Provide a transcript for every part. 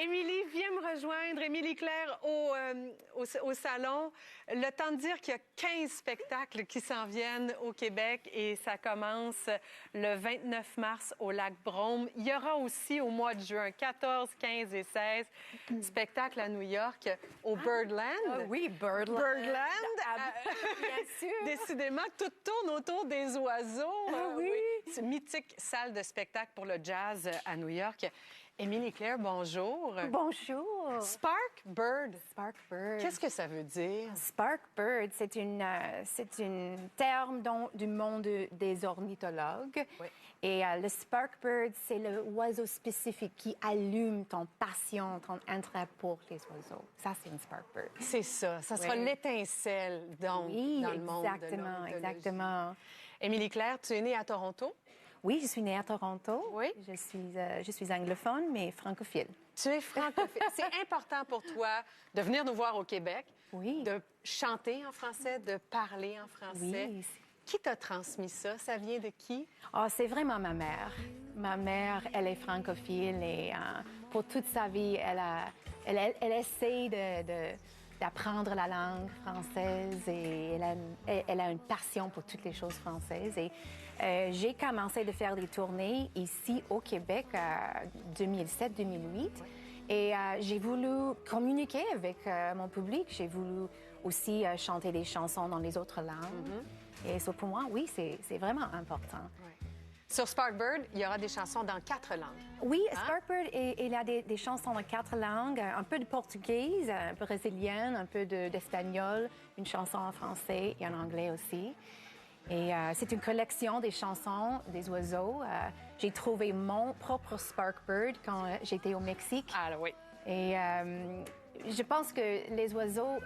Émilie, viens me rejoindre. Émilie Claire au salon. Le temps de dire qu'il y a 15 spectacles qui s'en viennent au Québec et ça commence le 29 mars au Lac Brome. Il y aura aussi au mois de juin, 14, 15 et 16, spectacles à New York au Birdland. Ah oui, Birdland. Bien sûr. Décidément, tout tourne autour des oiseaux. Oui. C'est une mythique salle de spectacle pour le jazz à New York. Émilie Claire, bonjour. Bonjour. Spark Bird. Spark Bird. Qu'est-ce que ça veut dire? Spark Bird, c'est un terme du monde des ornithologues. Oui. Et le Spark Bird, c'est l'oiseau spécifique qui allume ton passion, ton intérêt pour les oiseaux. Ça, c'est une Spark Bird. C'est ça. Ça sera Oui. l'étincelle dans le monde de l'ornithologie. Exactement. Émilie Claire, tu es née à Toronto? Oui, je suis née à Toronto. Oui. Je suis anglophone, mais francophile. Tu es francophile. C'est important pour toi de venir nous voir au Québec, Oui. de chanter en français, de parler en français. Oui. Qui t'a transmis ça? Ça vient de qui? Oh, c'est vraiment ma mère. Ma mère, elle est francophile et pour toute sa vie, elle essaie d'apprendre la langue française et elle a une passion pour toutes les choses françaises. Et j'ai commencé de faire des tournées ici au Québec en 2007-2008. Et j'ai voulu communiquer avec mon public. J'ai voulu aussi chanter des chansons dans les autres langues. Et ça, pour moi, oui, c'est vraiment important. Ouais. Sur Spark Bird, il y aura des chansons dans 4 langues. Oui, Spark Bird, il a des chansons dans 4 langues, un peu de portugaise, un peu brésilienne, un peu d'espagnol, une chanson en français et en anglais aussi. Et c'est une collection des chansons des oiseaux. J'ai trouvé mon propre Spark Bird quand j'étais au Mexique. Ah oui. Et je pense que les oiseaux...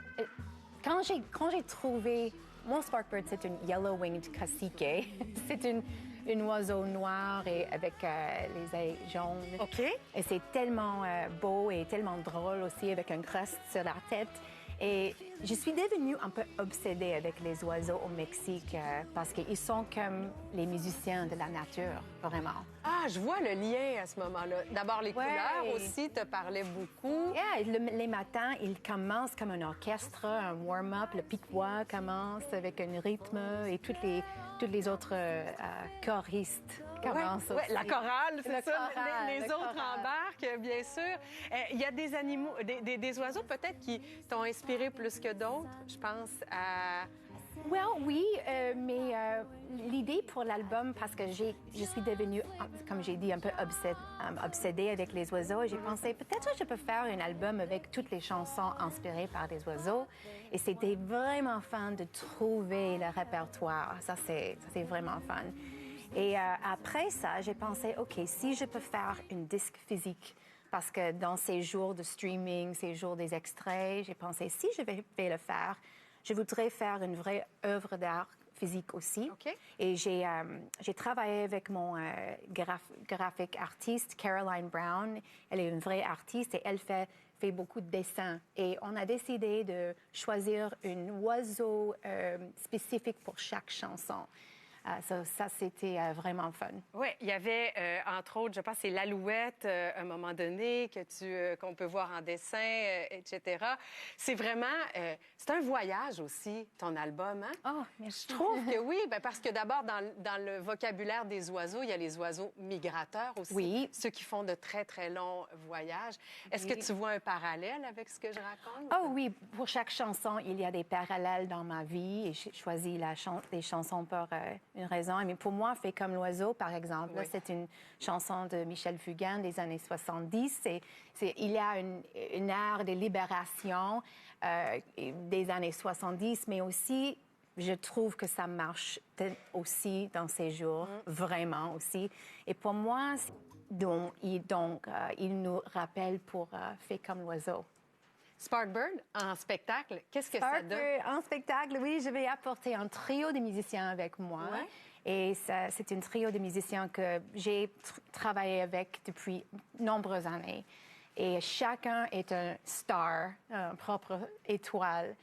Quand j'ai trouvé... Mon Spark Bird, c'est une Yellow-winged cacique. C'est un oiseau noir et avec les ailes jaunes. OK. Et c'est tellement beau et tellement drôle aussi avec un crest sur la tête. Et je suis devenue un peu obsédée avec les oiseaux au Mexique parce qu'ils sont comme les musiciens de la nature, vraiment. Ah, je vois le lien à ce moment-là. D'abord, les couleurs aussi te parlaient beaucoup. Yeah, les matins, ils commencent comme un orchestre, un warm-up. Le pique-bois commence avec un rythme et toutes les autres choristes commencent aussi. La chorale, c'est ça. Chorale, les autres embarquent, bien sûr. Il y a des animaux, des oiseaux peut-être qui t'ont inspiré plus que d'autres. Je pense à... Oui, mais l'idée pour l'album, parce que je suis devenue, comme j'ai dit, un peu obsédée avec les oiseaux, et j'ai pensé, peut-être que je peux faire un album avec toutes les chansons inspirées par les oiseaux. Et c'était vraiment fun de trouver le répertoire. Ça, c'est vraiment fun. Et après ça, j'ai pensé, OK, si je peux faire une disque physique, parce que dans ces jours de streaming, ces jours des extraits, j'ai pensé, si je vais le faire, je voudrais faire une vraie œuvre d'art physique aussi. OK. Et j'ai travaillé avec mon graphique artiste, Caroline Brown. Elle est une vraie artiste et elle fait beaucoup de dessins. Et on a décidé de choisir un oiseau spécifique pour chaque chanson. Ça c'était vraiment fun. Oui, il y avait, entre autres, je pense, c'est l'alouette, à un moment donné, qu'on peut voir en dessin, etc. C'est vraiment... c'est un voyage aussi, ton album, hein? Oh, merci. Je trouve que oui, parce que d'abord, dans le vocabulaire des oiseaux, il y a les oiseaux migrateurs aussi. Oui. Ceux qui font de très, très longs voyages. Est-ce que tu vois un parallèle avec ce que je raconte? Oh oui, pour chaque chanson, il y a des parallèles dans ma vie et j'ai choisi des chansons pour une raison. Mais pour moi, Fait comme l'oiseau, par exemple, oui. C'est une chanson de Michel Fugain des années 70. Il y a une ère de libération des années 70, mais aussi, je trouve que ça marche aussi dans ces jours, vraiment aussi. Et pour moi, il nous rappelle pour Fait comme l'oiseau. Spark Bird, en spectacle, qu'est-ce que ça donne? En spectacle, oui, je vais apporter un trio de musiciens avec moi. Ouais. Et c'est un trio de musiciens que j'ai travaillé avec depuis nombreuses années. Et chacun est un star, une propre étoile.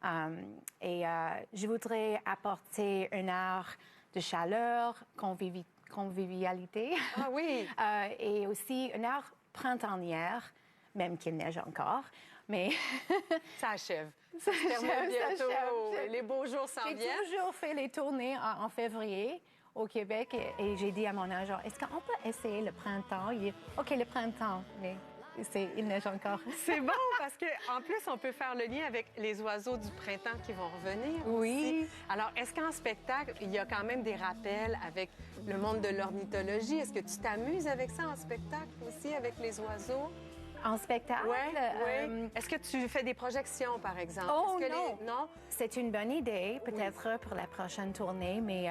Je voudrais apporter un art de chaleur, convivialité. Ah oui! Et aussi un art printanière, même qu'il neige encore. Mais Ça achève. Ça se termine bientôt. Les beaux jours s'en viennent. J'ai toujours fait les tournées en février au Québec et j'ai dit à mon agent, est-ce qu'on peut essayer le printemps? Il dit, OK, le printemps, mais il neige encore. C'est bon parce qu'en plus, on peut faire le lien avec les oiseaux du printemps qui vont revenir Oui. aussi. Alors, est-ce qu'en spectacle, il y a quand même des rappels avec le monde de l'ornithologie? Est-ce que tu t'amuses avec ça en spectacle aussi, avec les oiseaux? En spectacle? Oui. Est-ce que tu fais des projections, par exemple? Oh Est-ce que non! Non? C'est une bonne idée, peut-être pour la prochaine tournée, mais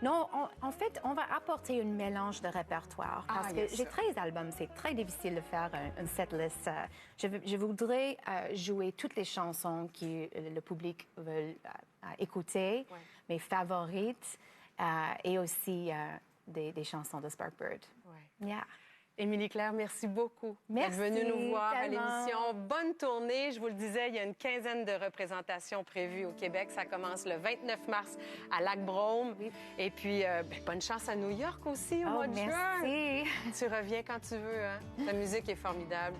non, en fait, on va apporter un mélange de répertoire parce que j'ai 13 albums, c'est très difficile de faire un setlist. Je voudrais jouer toutes les chansons que le public veut écouter, mes favorites, et aussi des chansons de Sparkbird. Ouais. Yeah. Émilie-Claire, merci beaucoup Merci, d'être venue nous voir tellement. à l'émission. Bonne tournée. Je vous le disais, il y a une quinzaine de représentations prévues au Québec. Ça commence le 29 mars à Lac-Brome. Oui. Et puis, bonne chance à New York aussi au mois de juin. Merci. Tu reviens quand tu veux. Hein? Ta musique est formidable.